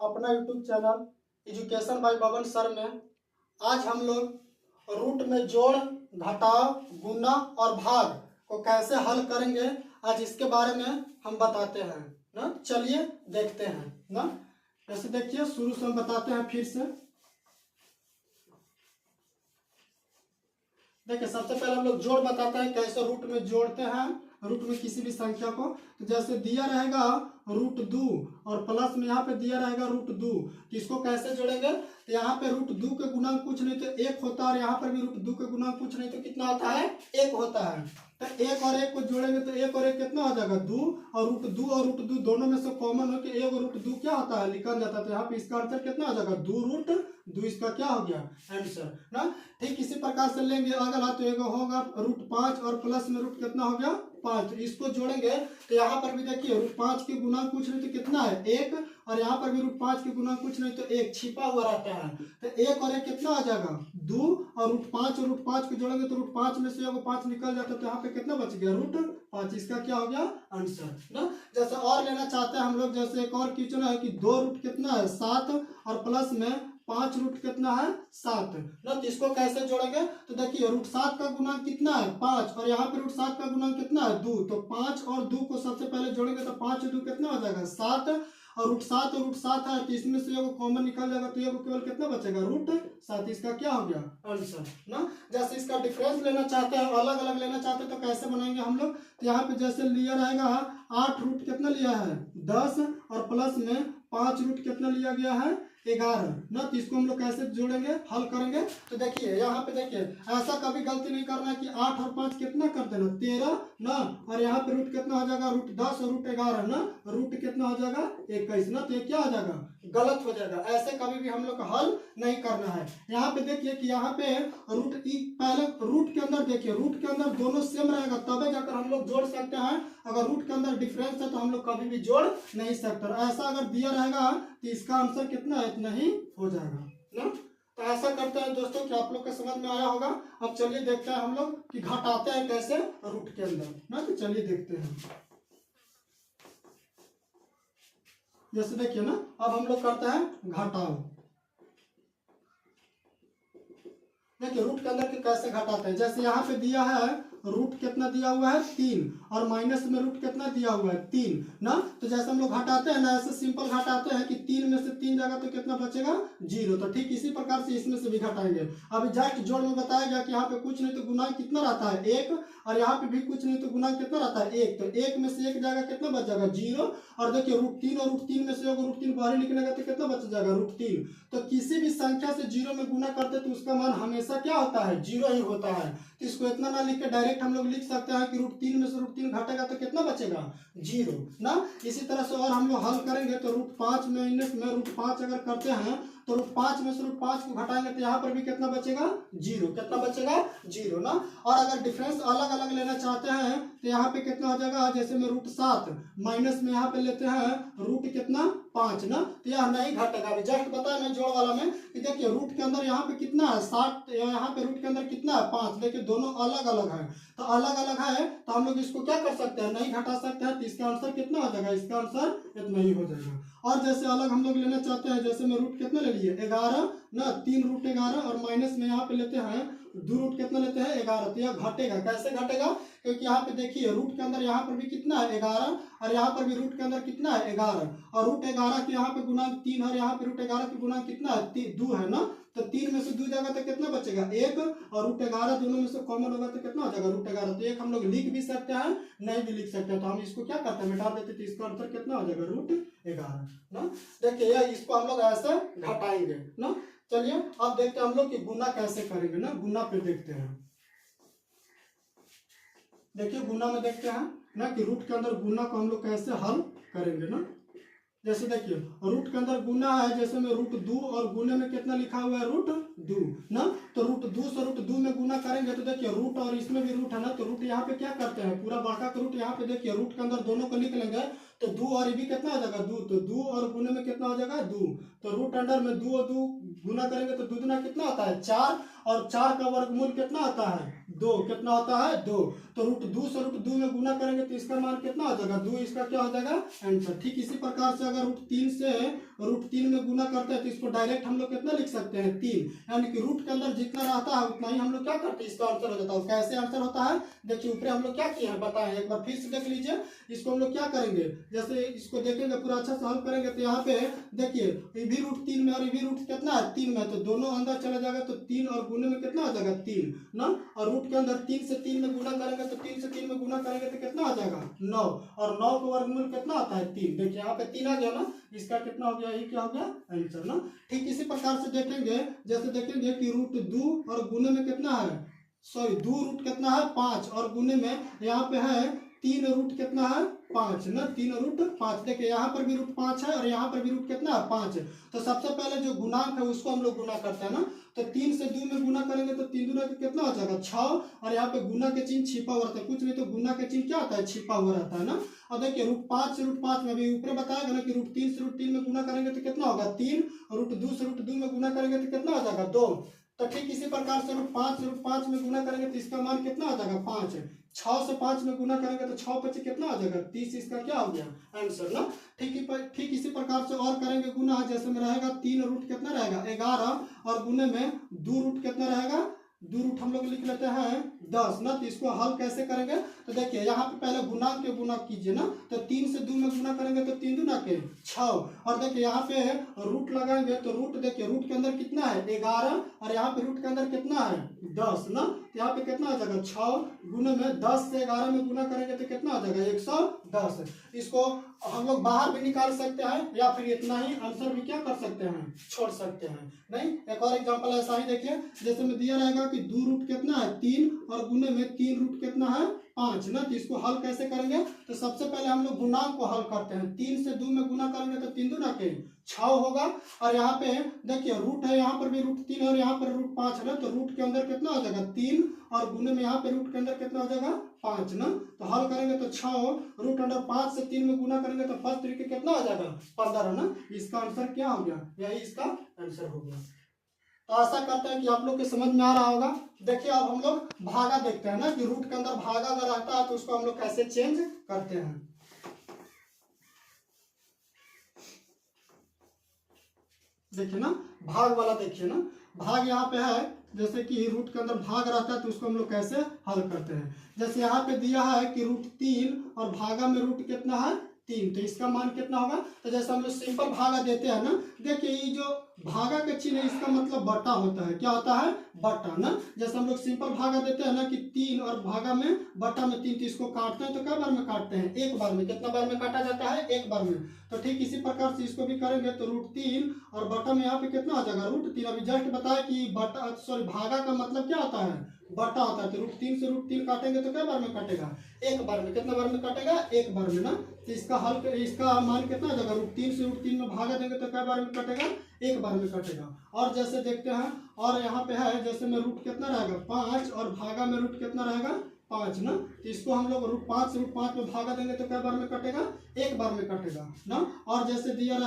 अपना YouTube channel education by Baban sir में। आज हम लोग रूट में जोड़, घटाव, गुना और भाग को कैसे हल करेंगे, आज इसके बारे में हम बताते हैं ना। चलिए देखते हैं ना। जैसे देखिए शुरू से हम बताते हैं फिर से। देखिए सबसे पहले हम लोग जोड़ बताते हैं कैसे रूट में जोड़ते हैं, रूट में किसी भी संख्या को। तो जैसे दिया रहेगा रूट 2 और प्लस में यहाँ पे दिया रहेगा रूट 2, तो इसको कैसे जोड़ेंगे। तो यहाँ पे रूट 2 के गुणांक कुछ नहीं तो 1 होता है और यहाँ पर भी रूट 2 के गुणांक कुछ नहीं तो कितना होता है, 1 होता है। तो 1 और 1 को जोड़ेंगे तो 1 और 1 कितना हो जाएगा, 2। और रूट 2 दोनों में से कॉमन होकर 1 और रूट 2 क्या होता है, निकल जाता है। तो यहाँ पे इसका आंसर कितना हो जाएगा, 2 रूट 2। इसका क्या हो गया आंसर ना। ठीक इसी प्रकार से लेंगे अगला, तो एक होगा रूट 5 और प्लस में रूट कितना हो गया 5। तो इसको जोड़ेंगे तो यहाँ पर भी देखिए रूट 5 के गुणांक कुछ नहीं तो कितना है, 1। और यहाँ पर भी रूट 5 के गुणांक कुछ नहीं तो 1 छिपा हुआ रहता है। तो 1 और 1 कितना आ जाएगा, 2। और रूट 5 को जोड़ेंगे तो रूट 5 में से एगो 5 निकल जाता है, तो यहाँ पे कितना बच गया, रूट 5। इसका क्या हो गया आंसर ना। जैसे और लेना चाहते हैं हम लोग, जैसे एक और क्वेश्चन है कि 2 रूट कितना है 7 और प्लस में 5 रूट कितना है 7 ना। तो इसको कैसे जोड़ेंगे, तो देखिए रूट 7 का गुणांक कितना है 5 और यहाँ पे रूट 7 का गुणांक कितना है 2। तो 5 और 2 को सबसे पहले जोड़ेंगे तो 5 और 2 कितना हो जाएगा 7। और रूट 7 है तो इसमें से एगो कॉमन निकल जाएगा, तो एगो केवल कितना बचेगा, रूट 7। इसका क्या हो गया आंसर ना। जैसे इसका डिफरेंस लेना चाहते हैं, अलग अलग लेना चाहते हैं, तो कैसे बनाएंगे हम लोग। तो यहाँ पे जैसे लिया रहेगा 8 रूट कितना लिया है 10 और प्लस में 5 रूट कितना लिया गया है 11 ना। तो इसको हम लोग कैसे जोड़ेंगे, हल करेंगे। तो देखिए यहाँ पे देखिए ऐसा कभी गलती नहीं करना है कि 8 और 5 कितना कर देना 13 ना। और यहाँ पे रूट कितना हो जाएगा, रूट 10 और रूट 11 ना। रूट कितना हो जाएगा 21 ना। तो ये क्या हो जाएगा, गलत हो जाएगा। ऐसे कभी भी हम लोग का हल नहीं करना है। यहाँ पे देखिए कि यहाँ पे रूट पहले रूट के अंदर देखिए, रूट के अंदर दोनों सेम रहेगा तभी जाकर हम लोग जोड़ सकते हैं। अगर रूट के अंदर डिफरेंस है तो हम लोग कभी भी जोड़ नहीं सकते। ऐसा अगर दिया रहेगा तो इसका आंसर कितना है, इतना ही हो जाएगा ना। तो ऐसा करते हैं दोस्तों कि आप लोग के समझ में आया होगा। अब चलिए देखते हैं हम लोग कि घटाते हैं कैसे रूट के अंदर ना। तो चलिए देखते हैं। जैसे देखिए ना, अब हम लोग करते हैं घटाव। देखिए रूट के अंदर के कैसे घटाते हैं। जैसे यहाँ पे दिया है रूट कितना दिया हुआ है 3 और माइनस में रूट कितना दिया हुआ है 3 ना। तो जैसे हम लोग घटाते हैं ना, ऐसे सिंपल घटाते हैं कि 3 में से 3 जाएगा तो कितना बचेगा 0। तो ठीक इसी प्रकार से इसमें से भी घटाएंगे। अभी जस्ट जोड़ में बताया गया कि यहाँ पे कुछ नहीं तो गुणांक कितना रहता है 1 और यहाँ पे भी कुछ नहीं तो गुणांक कितना रहता है 1। तो 1 में से 1 जाएगा कितना बच जाएगा 0। और देखिए रूट 3 और रूट 3 में से रूट 3 बाहर निकलेगा तो कितना बच जाएगा रूट 3। तो किसी भी संख्या से 0 में गुना करते तो उसका मान हमेशा क्या होता है, 0 ही होता है। तो इसको इतना ना लिख के डायरेक्ट हम लोग लिख सकते हैं कि रूट 3 में से रूट 3 घटेगा तो कितना बचेगा 0 ना। इसी तरह से और हम लोग हल करेंगे तो रूट 5 माइनस में रूट 5 अगर करते हैं तो रूट 5 में से रूट 5 को घटाएंगे तो यहाँ पर भी कितना बचेगा 0। कितना बचेगा 0 ना। और अगर डिफरेंस अलग अलग लेना चाहते हैं तो यहाँ पे कितना हो जाएगा, जैसे में रूट 7 माइनस में यहाँ पे लेते हैं रूट कितना 5 ना। तो यह नहीं घटेगा। अभी जस्ट बताया मैं जोड़ वाला में कि देखिए रूट के अंदर यहाँ पे कितना है 7, यहाँ पे रूट के अंदर कितना है 5। देखिए दोनों अलग अलग है, तो अलग अलग है तो हम लोग इसको क्या कर सकते हैं, नहीं घटा सकते हैं। तो इसका आंसर कितना हो जाएगा, इसका आंसर इतना ही हो जाएगा। और जैसे अलग हम लोग लेना चाहते हैं, जैसे में रूट कितना ले लिए 11 ना, 3 रूट 11 और माइनस में यहाँ पे लेते हैं 2 रूट कितना लेते हैं 11। तो यह घटेगा। कैसे घटेगा, क्योंकि यहाँ पे देखिए रूट के अंदर यहाँ पर भी कितना है 11 और यहाँ पर भी रूट के अंदर कितना है 11 और रूट 11 के यहाँ पे गुणांक 3 और यहाँ पे रूट 11 के गुणांक कितना है 2 है ना। तो 3 में से 2 जाएगा तो कितना बचेगा 1 और रूट 11 दोनों में से कॉमन होगा तो कितना हो जाएगा रूट 11। तो 1 हम लोग लिख भी सकते हैं, नहीं भी लिख सकते हैं। तो हम इसको क्या करते हैं, मिटा देते। तो इसका आंसर कितना हो जाएगा रूट 11 ना। देखिए इसको हम लोग ऐसे घटाएंगे ना। चलिए अब देखते हैं हम लोग कि गुना कैसे करेंगे ना। गुना पे देखते हैं। देखिए गुना में देखते हैं ना कि रूट के अंदर गुना को हम लोग कैसे हल करेंगे ना। जैसे देखिए रूट के अंदर गुना है, जैसे में रूट 2 और गुने में कितना लिखा हुआ है रूट 2 ना। तो रूट 2 से रूट 2 में गुना करेंगे तो देखिए रूट और इसमें भी रूट है ना। तो रूट यहाँ पे क्या करते हैं, पूरा बड़का का रूट यहाँ पे देखिए रूट के अंदर दोनों को लिख लेंगे तो 2 और ये भी कितना हो जाएगा 2। तो 2 और गुने में कितना हो जाएगा 2। तो रूट अंडर में 2 और 2 गुना करेंगे तो 2 दुना कितना होता है 4 और 4 का वर्गमूल कितना आता है 2 कितना होता है 2। तो रूट 2 से रूट 2 में गुना करेंगे तो इसका मान कितना हो जाएगा 2, इसका क्या हो जाएगा आंसर। ठीक इसी प्रकार से अगर रूट 3 से रूट 3 में गुना करते हैं तो इसको डायरेक्ट हम लोग कितना लिख सकते हैं 3, यानी कि रूट के अंदर जितना रहता है उतना ही हम लोग क्या करते हैं इसका आंसर हो जाता है। कैसे आंसर होता है देखिए, ऊपर हम लोग क्या किए हैं बताएं, एक बार फिर से देख लीजिए। इसको हम लोग क्या करेंगे, जैसे इसको देखेंगे पूरा अच्छा से हल करेंगे तो यहाँ पे देखिए ये भी रूट 3 में और ये भी रूट कितना है 3 में, तो दोनों अंदर चला जाएगा तो 3 और गुने में कितना आ जाएगा 3 ना, और रूट के अंदर 3 से 3 में गुना करेंगे तो 3 से 3 में गुना करेंगे तो कितना आ जाएगा 9, और 9 का वर्गमूल कितना आता है 3। देखिए यहाँ पे 3 आ गया ना, इसका कितना हो गया, ये क्या हो गया आंसर ना। ठीक इसी प्रकार से देखेंगे, जैसे देखेंगे कि रूट 2 और गुने में कितना है, सॉरी 2 रूट कितना है 5 और गुने में यहाँ पे है 3 रूट कितना है 5 ना, 3 रूट 5। देखिए यहाँ पर भी रूट 5 है और यहाँ पर भी रूट कितना है 5 है। तो सबसे पहले जो गुणांक है उसको हम लोग गुना करते हैं ना, तो 3 से 2 में गुना करेंगे तो 3 दूना कितना हो जाएगा 6, और यहाँ पे गुना के चिन्ह छिपा हुआ रहता है, कुछ नहीं तो गुना के चिन्ह क्या होता है छिपा हुआ रहता है ना। और देखिए रूट 5 से रूट 5 में भी ऊपर बताया ना कि रूट 3 से रूट 3 में गुना करेंगे तो कितना होगा 3, और रूट 2 से रूट 2 में गुना करेंगे तो कितना हो जाएगा 2। तो ठीक इसी प्रकार से रूट 5 से रूट 5 में गुना करेंगे तो इसका मान कितना आ जाएगा 5, 6 से 5 में गुना करेंगे तो 6 5 कितना आ जाएगा 30, इसका क्या हो गया आंसर ना। ठीक इसी प्रकार से और करेंगे गुना, जैसे में रहेगा 3 रूट कितना रहेगा 11, और गुने में 2 रूट कितना रहेगा 2 रूट हम लोग लिख लेते हैं 10 ना। तो इसको हल कैसे करेंगे, तो देखिए यहाँ पे पहले गुणांक के गुना कीजिए ना, तो 3 से 2 में गुना करेंगे तो 3 दूना के 6, और देखिए यहाँ पे रूट लगाएंगे तो रूट देखिए रूट के अंदर कितना है 11, और यहाँ पे रूट के अंदर कितना है 10 ना, तो यहाँ पे कितना आ जाएगा 6 गुने में 10 से 11 में गुना करेंगे तो कितना आ जाएगा 110। इसको हम लोग बाहर भी निकाल सकते हैं या फिर इतना ही आंसर भी क्या कर सकते हैं छोड़ सकते हैं। नहीं, एक और एग्जांपल ऐसा ही देखिए, जैसे में दिया रहेगा कि 2 रूट कितना है 3 और गुने में 3 रूट कितना है 5 ना। तो इसको हल कैसे करेंगे, तो सबसे पहले हम लोग गुणांक को हल करते हैं। 3 से 2 में गुना करेंगे तो 3 दूना के 6 होगा, और यहाँ पे देखिए रूट है, यहाँ पर भी रूट 3 और यहाँ पर रूट 5 है ना, तो रूट के अंदर कितना हो जाएगा 3 और गुने में यहाँ पे रूट के अंदर कितना हो जाएगा 5 ना। तो हल करेंगे तो 6 रूट अंडर 5 से 3 में गुना करेंगे तो फर्स्ट तरीके कितना आ जाएगा 15 ना। इसका आंसर क्या हो गया, यही इसका आंसर हो गया। तो आशा करते हैं कि आप लोग के समझ में आ रहा होगा। देखिए अब हम लोग भागा देखते हैं ना, कि रूट के अंदर भागा अगर रहता है तो उसको हम लोग कैसे चेंज करते हैं। देखिए ना भाग वाला, देखिए ना भाग यहाँ पे है, जैसे कि रूट के अंदर भाग रहता है तो उसको हम लोग कैसे हल करते हैं। जैसे यहाँ पे दिया है कि रूट 3 और भागा में रूट कितना है 3, तो इसका मान कितना होगा। तो जैसे हम लोग सिंपल भागा देते हैं ना, देखिए ये जो भागा का चिन्ह है इसका मतलब बटा होता है, क्या होता है बटा ना। जैसे हम लोग सिंपल भागा देते हैं ना कि 3 और भागा में बटा में 3, तो इसको काटते हैं तो क्या बार में काटते हैं एक बार में, कितना बार में काटा जाता है एक बार में। तो ठीक इसी प्रकार से इसको भी करेंगे तो रूट 3 और बटा में यहाँ पे कितना आ जाएगा रूट 3। अभी जस्ट बताया कि बटा सॉरी भागा का मतलब क्या होता है बटा होता है। तो रूट 3 से रूट 3 काटेंगे तो क्या बार में काटेगा एक बार में, कितना बार में काटेगा एक बार में ना। तो इसका हल इसका मान कितना आ जाएगा रूट 3 से रूट 3 में भागा देंगे तो क्या बार में कटेगा एक बार में कटेगा। और जैसे देखते हैं, और यहाँ पे है जैसे में रूट कितना रहेगा 5 और भागा में रूट कितना रहेगा 5 ना। तो इसको हम लोग रूट 5 से रूट 5 में भागा देंगे तो क्या बार में कटेगा एक बार में कटेगा ना। और जैसे दिया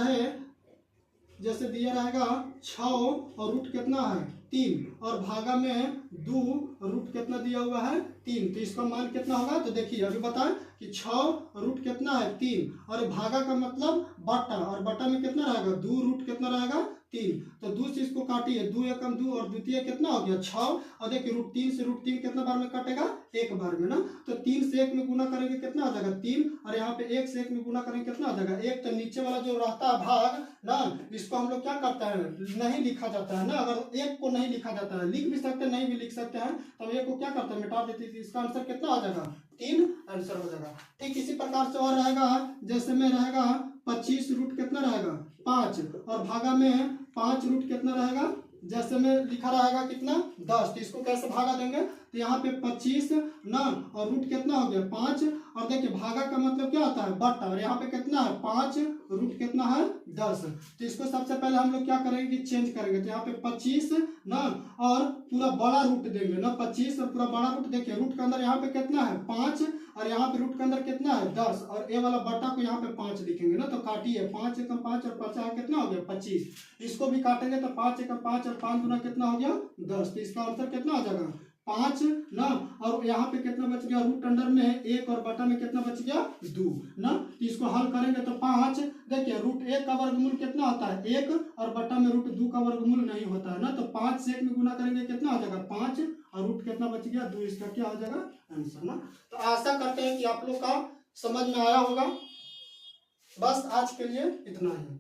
रहेगा 6 और रूट कितना है 3 और भागा में 2 रूट कितना दिया हुआ है 3, तो इसका मान कितना होगा। तो देखिए अभी बताएं कि 6 रूट कितना है 3 और भागा का मतलब बटा, और बटा में कितना रहेगा 2 रूट कितना रहेगा 3। तो 2 से इसको काटिए, 2 एकम 2 और द्वितीय कितना हो गया 6, और देखिए रूट 3 से रूट 3 कितना बार में कटेगा एक बार में ना। तो 3 से 1 में गुना करेंगे कितना आ जाएगा 3, और यहाँ पे 1 से 1 में गुना करेंगे कितना आ जाएगा 1। तो नीचे वाला जो रहता है भाग ना, इसको हम लोग क्या करते हैं नहीं लिखा जाता है ना। अगर 1 को नहीं लिखा जाता है, लिख भी सकते हैं नहीं भी लिख सकते हैं, तो हम 1 को क्या करते हैं मिटा देते हैं। इसका आंसर कितना आ जाएगा 3 आंसर हो जाएगा। ठीक इसी प्रकार से और रहेगा, जैसे में रहेगा 25 रूट कितना रहेगा 5 और भागा में 5 रूट कितना रहेगा, जैसे में लिखा रहेगा कितना 10। तो इसको कैसे भागा देंगे, तो यहाँ पे 25 ना और रूट कितना हो गया 5, और देखिए भागा का मतलब क्या होता है बटा, और यहाँ पे कितना है 5 रूट कितना है 10। तो इसको सबसे पहले हम लोग क्या करेंगे चेंज करेंगे। तो यहाँ पे 25 ना और पूरा बड़ा रूट देंगे ना, 25 और पूरा बड़ा रूट। देखिए रूट के अंदर यहाँ पे कितना है 5 और यहाँ पे रूट के अंदर कितना है 10, और ए वाला बटा को यहाँ पे 5 लिखेंगे ना। तो काटिए 5 एकम 5 और 5 कितना हो गया 25। इसको भी काटेंगे तो 5 एकम 5 और 5 गुना कितना हो गया 10। तो इसका आंसर कितना आ जाएगा 5 ना, और यहाँ पे कितना बच गया, रूट अंडर में 1 और बटा में कितना बच गया 2 ना। तो इसको हल करेंगे तो 5, देखिए रूट 1 का वर्गमूल कितना होता है 1, और बटा में रूट 2 का वर्गमूल नहीं होता है ना। तो 5 से 1 में गुना करेंगे कितना हो जाएगा 5, और रूट कितना बच गया 2, इसका क्या हो जाएगा आंसर ना। तो आशा करते हैं कि आप लोग का समझ में आया होगा। बस आज के लिए इतना ही।